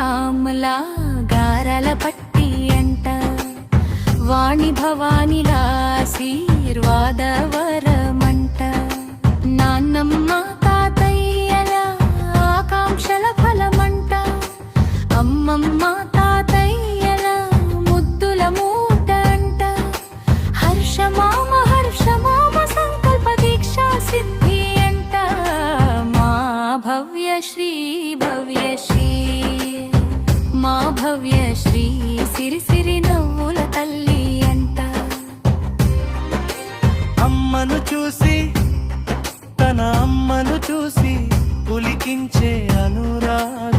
రాములా గారల పట్టి అంట వాణి భవానిలా ఆశీర్వాద వరమంట నాన్నమ్మ తాతయ్యల ఆకాంక్షల ఫలమంట అమ్మమ్మ తాతయ్యల ముద్దుల మూట అంట హర్షమామ హర్షమామ సంకల్ప దీక్షా సిద్ధి అంట మా భవ్యశ్రీ భవ్యశ్రీ మా భవ్యశ్రీ సిరి సిరి నవ్వుల తల్లి అంట అమ్మను చూసి తన అమ్మను చూసి పులికించే అనురాగ